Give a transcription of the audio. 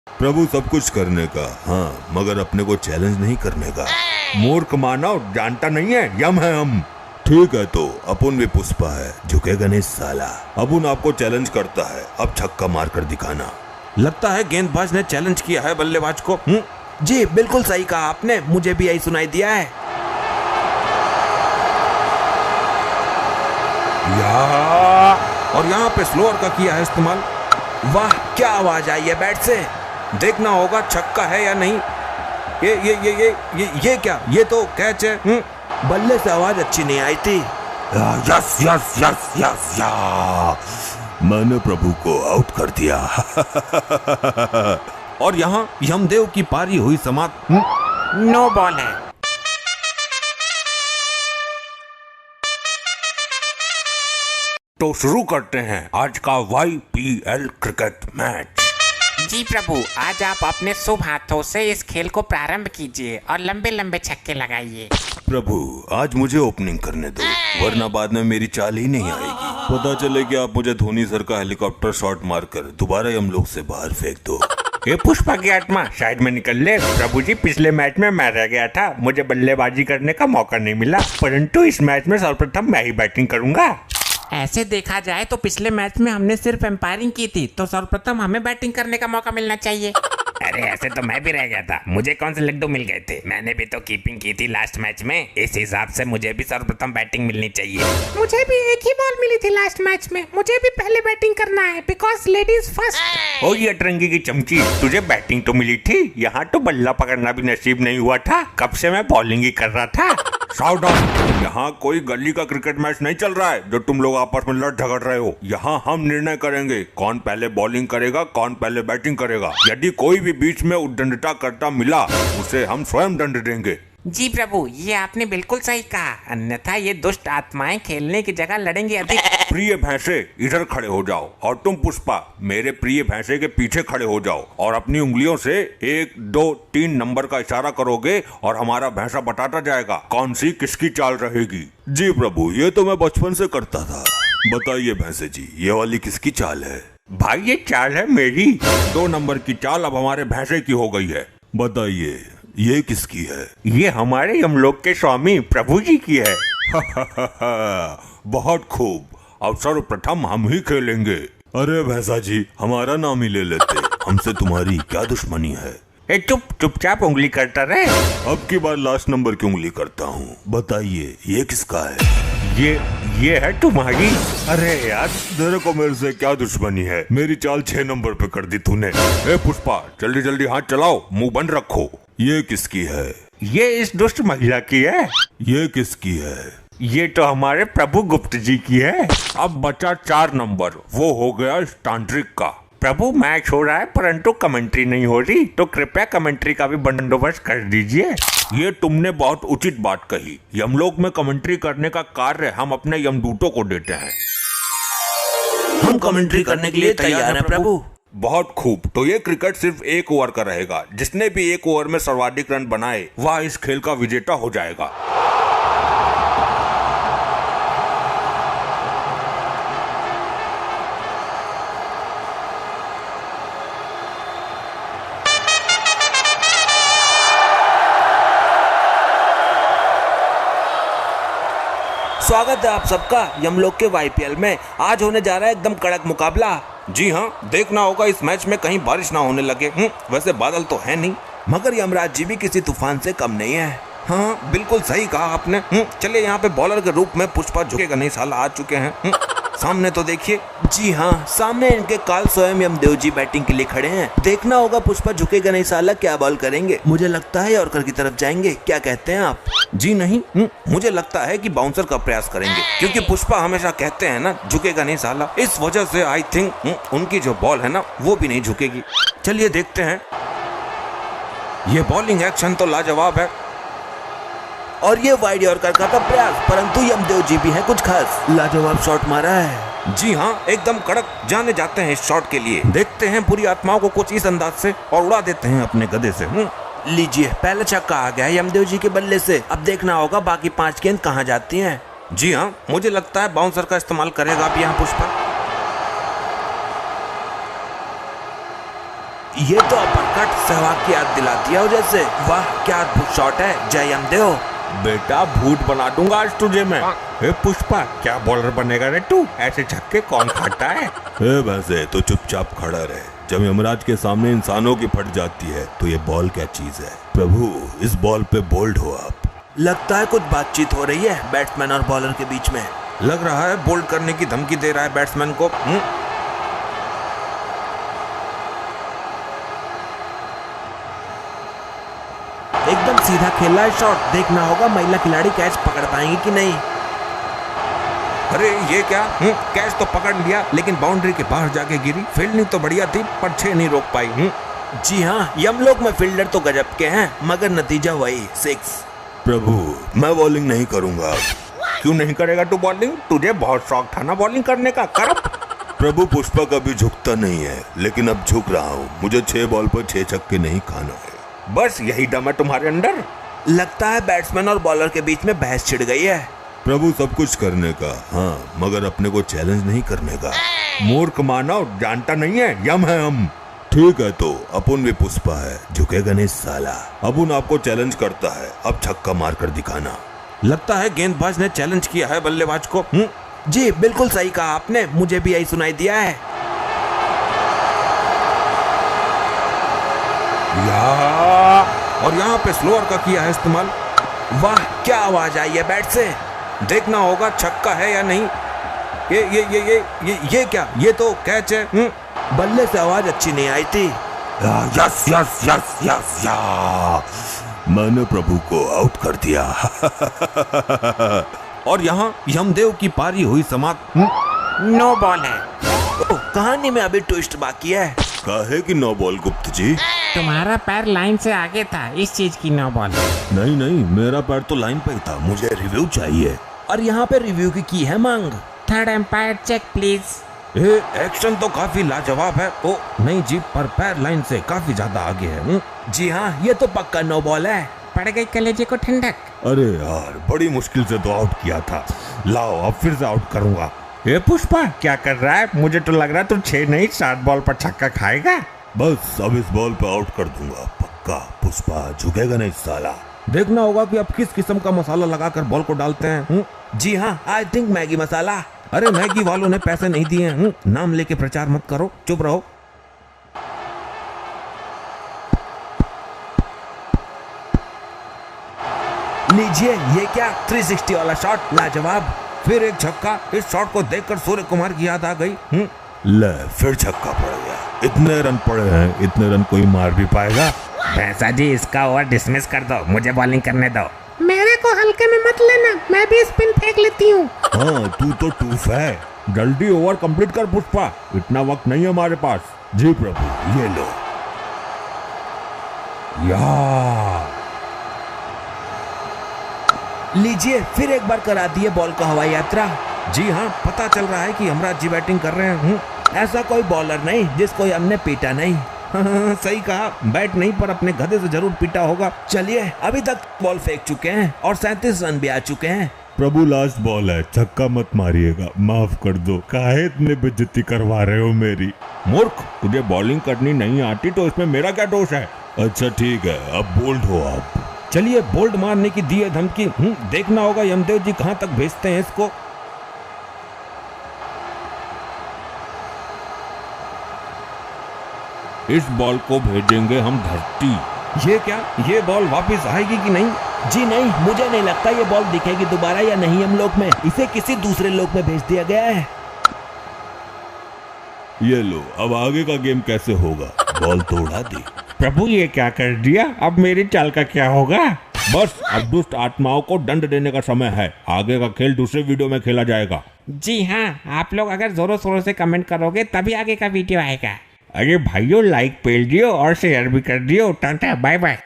प्रभु सब कुछ करने का, हाँ, मगर अपने को चैलेंज नहीं करने का। मूर्ख मानव जानता नहीं है, यम है हम। ठीक है तो अपुन भी पुष्पा है, झुकेगा नहीं साला। अपुन आपको चैलेंज करता है, अब छक्का मारकर दिखाना। लगता है गेंदबाज ने चैलेंज किया है बल्लेबाज को। जी बिल्कुल सही कहा आपने, मुझे भी यही सुनाई दिया है। और यहाँ पे स्लोअर का किया है इस्तेमाल। वाह क्या आवाज आई है बैट से। देखना होगा छक्का है या नहीं। ये क्या, ये तो कैच है। बल्ले से आवाज अच्छी नहीं आई थी। यस यस यस यस या, मैंने प्रभु को आउट कर दिया। और यहाँ यमदेव की पारी हुई समाप्त। नो बॉल है। तो शुरू करते हैं आज का YPL क्रिकेट मैच। जी प्रभु, आज आप अपने शुभ हाथों से इस खेल को प्रारंभ कीजिए और लंबे लंबे छक्के लगाइए। प्रभु आज मुझे ओपनिंग करने दो, वरना बाद में मेरी चाल ही नहीं आएगी। पता चले कि आप मुझे धोनी सर का हेलीकॉप्टर शॉट मारकर दोबारा हम लोग से बाहर फेंक दो। ये पुष्पा की आत्मा साइड में निकल ले। प्रभु जी, पिछले मैच में मैं रह गया था, मुझे बल्लेबाजी करने का मौका नहीं मिला, परंतु इस मैच में सर्वप्रथम मैं ही बैटिंग करूंगा। ऐसे देखा जाए तो पिछले मैच में हमने सिर्फ एम्पायरिंग की थी, तो सर्वप्रथम हमें बैटिंग करने का मौका मिलना चाहिए। अरे ऐसे तो मैं भी रह गया था, मुझे कौन से लड्डू मिल गए थे, मैंने भी तो कीपिंग की थी लास्ट मैच में, इस हिसाब से मुझे भी सर्वप्रथम बैटिंग मिलनी चाहिए। मुझे भी एक ही बॉल मिली थी लास्ट मैच में, मुझे भी पहले बैटिंग करना है, बिकॉज लेडीज फर्स्ट। ओ ये अटरंगी की चमची, तुझे बैटिंग तो मिली थी, यहाँ तो बल्ला पकड़ना भी नसीब नहीं हुआ था, कब से मैं बॉलिंग ही कर रहा था। साउथ यहाँ कोई गली का क्रिकेट मैच नहीं चल रहा है जो तुम लोग आपस में लड़ झगड़ रहे हो। यहाँ हम निर्णय करेंगे कौन पहले बॉलिंग करेगा, कौन पहले बैटिंग करेगा। यदि कोई भी बीच में उद्दंडता करता मिला, उसे हम स्वयं दंड देंगे। जी प्रभु, ये आपने बिल्कुल सही कहा, अन्यथा ये दुष्ट आत्माएं खेलने की जगह लड़ेंगी अधिक। प्रिय भैंसे इधर खड़े हो जाओ, और तुम पुष्पा मेरे प्रिय भैंसे के पीछे खड़े हो जाओ, और अपनी उंगलियों से 1 2 3 नंबर का इशारा करोगे और हमारा भैंसा बताता जाएगा कौन सी किसकी चाल रहेगी। जी प्रभु, ये तो मैं बचपन से करता था। बताइए भैंसे जी, ये वाली किसकी चाल है? भाई ये चाल है मेरी। 2 नंबर की चाल अब हमारे भैंसे की हो गई है। बताइए ये किसकी है? ये हमारे यमलोक के स्वामी प्रभु जी की है। बहुत खूब, अब सर्वप्रथम हम ही खेलेंगे। अरे भैंसा जी, हमारा नाम ही ले लेते, हमसे तुम्हारी क्या दुश्मनी है? चुपचाप उंगली करता रहे। अब की बार लास्ट नंबर की उंगली करता हूँ। बताइए ये किसका है? ये है तुम्हारी। अरे यार, तेरे को मेरे से क्या दुश्मनी है? मेरी चाल 6 नंबर पे कर दी तूने। ए पुष्पा, जल्दी जल्दी हाथ चलाओ, मुंह बंद रखो। ये किसकी है? ये इस दुष्ट महिला की है। ये किसकी है? ये तो हमारे प्रभु गुप्त जी की है। अब बचा 4 नंबर, वो हो गया इस तांत्रिक का। प्रभु मैच हो रहा है परंतु कमेंट्री नहीं हो रही, तो कृपया कमेंट्री का भी बंदोबस्त कर दीजिए। ये तुमने बहुत उचित बात कही। यमलोक में कमेंट्री करने का कार्य हम अपने यमदूतों को देते हैं। हम कमेंट्री करने के लिए तैयार हैं प्रभु। बहुत खूब, तो ये क्रिकेट सिर्फ 1 ओवर का रहेगा। जिसने भी 1 ओवर में सर्वाधिक रन बनाए वह इस खेल का विजेता हो जाएगा। स्वागत है आप सबका यमलोक के YPL में। आज होने जा रहा है एकदम कड़क मुकाबला। जी हाँ, देखना होगा इस मैच में कहीं बारिश ना होने लगे। वैसे बादल तो है नहीं, मगर यमराज जी भी किसी तूफान से कम नहीं है। हाँ बिल्कुल सही कहा आपने। चलिए यहाँ पे बॉलर के रूप में पुष्पा झुकेगा नहीं साला आ चुके हैं। सामने तो देखिए। जी हाँ, सामने इनके काल स्वयं यमदेव जी बैटिंग के लिए खड़े हैं। देखना होगा पुष्पा झुकेगा नहीं साला क्या बॉल करेंगे। मुझे लगता है यॉर्कर की तरफ जाएंगे, क्या कहते हैं आप? जी नहीं, मुझे लगता है कि बाउंसर का प्रयास करेंगे, क्योंकि पुष्पा हमेशा कहते हैं ना झुकेगा नहीं साला। इस वजह से आई थिंक उनकी जो बॉल है ना वो भी नहीं झुकेगी। चलिए देखते हैं। ये बॉलिंग एक्शन तो लाजवाब है। और ये वाइड यॉर्कर का प्रयास, परंतु यमदेव जी भी हैं कुछ खास। लाजवाब शॉट मारा है। जी हाँ, एकदम कड़क जाने जाते हैं इस शॉट के लिए। देखते हैं पूरी आत्माओं को कुछ इस अंदाज से और उड़ा देते हैं अपने गधे से। लीजिए, पहला छक्का आ गया यमदेव जी के बल्ले से। अब देखना होगा बाकी 5 गेंद कहाँ जाती हैं। जी हाँ, मुझे लगता है बाउंसर का इस्तेमाल करेगा अब यहाँ पुष्पा। ये तो परकट सहवाग की याद दिला दिया जैसे। वाह क्या अद्भुत शॉट है, जय यमदेव। बेटा भूत बना दूंगा आज तुझे मैं। हे पुष्पा, क्या बॉलर बनेगा रे तू? ऐसे छक्के कौन खाता है? वैसे तो चुपचाप खड़ा रहे। जब यमराज के सामने इंसानों की फट जाती है तो ये बॉल क्या चीज है। प्रभु इस बॉल पे बोल्ड हो आप। लगता है कुछ बातचीत हो रही है बैट्समैन और बॉलर के बीच में। लग रहा है बोल्ड करने की धमकी दे रहा है बैट्समैन को। एकदम सीधा खेल रहा है शॉट। देखना होगा महिला खिलाड़ी कैच पकड़ पाएंगी कि नहीं। अरे ये क्या, कैच तो पकड़ लिया लेकिन बाउंड्री के बाहर जाके गिरी। फील्डिंग तो बढ़िया थी पर 6 नहीं रोक पाई। जी हाँ, यमलोक में फील्डर तो गजब के हैं मगर नतीजा वही 6। प्रभु मैं बॉलिंग नहीं करूंगा। क्यों नहीं करेगा तू बॉलिंग? तुझे बहुत शौक था ना बॉलिंग करने का, कर। प्रभु पुष्पा कभी झुकता नहीं है लेकिन अब झुक रहा हूँ। मुझे 6 बॉल पर 6 छक्के नहीं खाना है। बस यही दम है तुम्हारे अंदर। लगता है बैट्समैन और बॉलर के बीच में बहस छिड़ गई है। प्रभु सब कुछ करने का, हाँ मगर अपने को चैलेंज नहीं करने का। मूर्ख मानव, जानता नहीं है यम है हम। ठीक है तो अपुन भी पुष्पा है, झुकेगा नहीं साला। अपुन आपको चैलेंज करता है, अब छक्का मार कर दिखाना। लगता है गेंदबाज ने चैलेंज किया है बल्लेबाज को। जी बिल्कुल सही कहा आपने, मुझे भी यही सुनाई दिया है। और यहाँ पे स्लोअर का किया है इस्तेमाल। वाह क्या आवाज आई है बैट से। देखना होगा छक्का है या नहीं। ये क्या, ये तो कैच है। बल्ले से आवाज अच्छी नहीं आई थी। यस यस यस यस या मैंने प्रभु को आउट कर दिया। और यहाँ यमदेव की पारी हुई समाप्त। नो बॉल है। कहानी में अभी ट्विस्ट बाकी है। काहे की 9 बॉल गुप्त जी? तुम्हारा पैर लाइन से आगे था, इस चीज की नो बॉल। नहीं नहीं, मेरा पैर तो लाइन पे ही था। मुझे रिव्यू चाहिए। और यहाँ पे रिव्यू की है मांग। Third umpire check please. Action तो काफी लाजवाब है। ओ नहीं जी, पर पैर लाइन से काफी ज्यादा आगे है। जी हाँ, ये तो पक्का नो बॉल है। पड़ गई कलेजे को ठंडक। अरे यार बड़ी मुश्किल से तो आउट किया था। लाओ अब फिर से आउट करूंगा। ये पुष्पा क्या कर रहा है? मुझे तो लग रहा है तू 6 नहीं 7 बॉल पर छक्का खाएगा। बस अब इस बॉल पे आउट कर दूंगा पक्का। पुष्पा झुकेगा नहीं साला। देखना होगा कि अब किस किस्म का मसाला लगाकर बॉल को डालते हैं। जी हाँ, आई थिंक मैगी मसाला। अरे मैगी वालों ने पैसे नहीं दिए हैं। नाम लेके प्रचार मत करो, चुप रहो। लीजिए, ये क्या 360 वाला शॉट, लाजवाब। फिर एक छक्का। इस शॉट को देखकर सूर्य कुमार की याद आ गई। ले फिर छक्का पड़ गया। इतने रन पड़े हैं, इतने रन कोई मार भी पाएगा? भैंसा जी इसका ओवर डिसमिस कर दो, मुझे बॉलिंग करने दो। मेरे को हल्के में मत लेना, मैं भी स्पिन फेंक लेती हूँ। हाँ तू तो टूफ है। जल्दी ओवर कंप्लीट कर पुष्पा, इतना वक्त नहीं है हमारे पास। जी प्रभु ये लो। यार लीजिए, फिर एक बार करा दिए बॉल को हवाई यात्रा। जी हाँ, पता चल रहा है कि यमराज जी बैटिंग कर रहे हैं। ऐसा कोई बॉलर नहीं जिसको हमने पीटा नहीं। सही कहा, बैट नहीं पर अपने गधे से जरूर पीटा होगा। चलिए, अभी तक बॉल फेंक चुके हैं और 37 रन भी आ चुके हैं। प्रभु लास्ट बॉल है, छक्का मत मारिएगा, माफ कर दो। काहे इतने बेइज्जती करवा रहे हो मेरी? मूर्ख, तुझे बॉलिंग करनी नहीं आती तो इसमें मेरा क्या दोष है? अच्छा ठीक है, अब बोल्ड हो आप। चलिए, बोल्ड मारने की दी है धमकी। देखना होगा यमदेव जी कहां तक भेजते हैं इसको। इस बॉल को भेजेंगे हम धरती। ये क्या, ये बॉल वापस आएगी कि नहीं? जी नहीं, मुझे नहीं लगता ये बॉल दिखेगी दोबारा या नहीं हम लोग में। इसे किसी दूसरे लोग में भेज दिया गया है। ये लो, अब आगे का गेम कैसे होगा? बॉल तो उड़ा दी। प्रभु ये क्या कर दिया? अब मेरी चाल का क्या होगा? बस अब दुष्ट आत्माओं को दंड देने का समय है। आगे का खेल दूसरे वीडियो में खेला जाएगा। जी हाँ, आप लोग अगर जोरों शोरों से कमेंट करोगे तभी आगे का वीडियो आएगा। अरे भाइयों, लाइक पेल दियो और शेयर भी कर दियो। टाटा बाय बाय।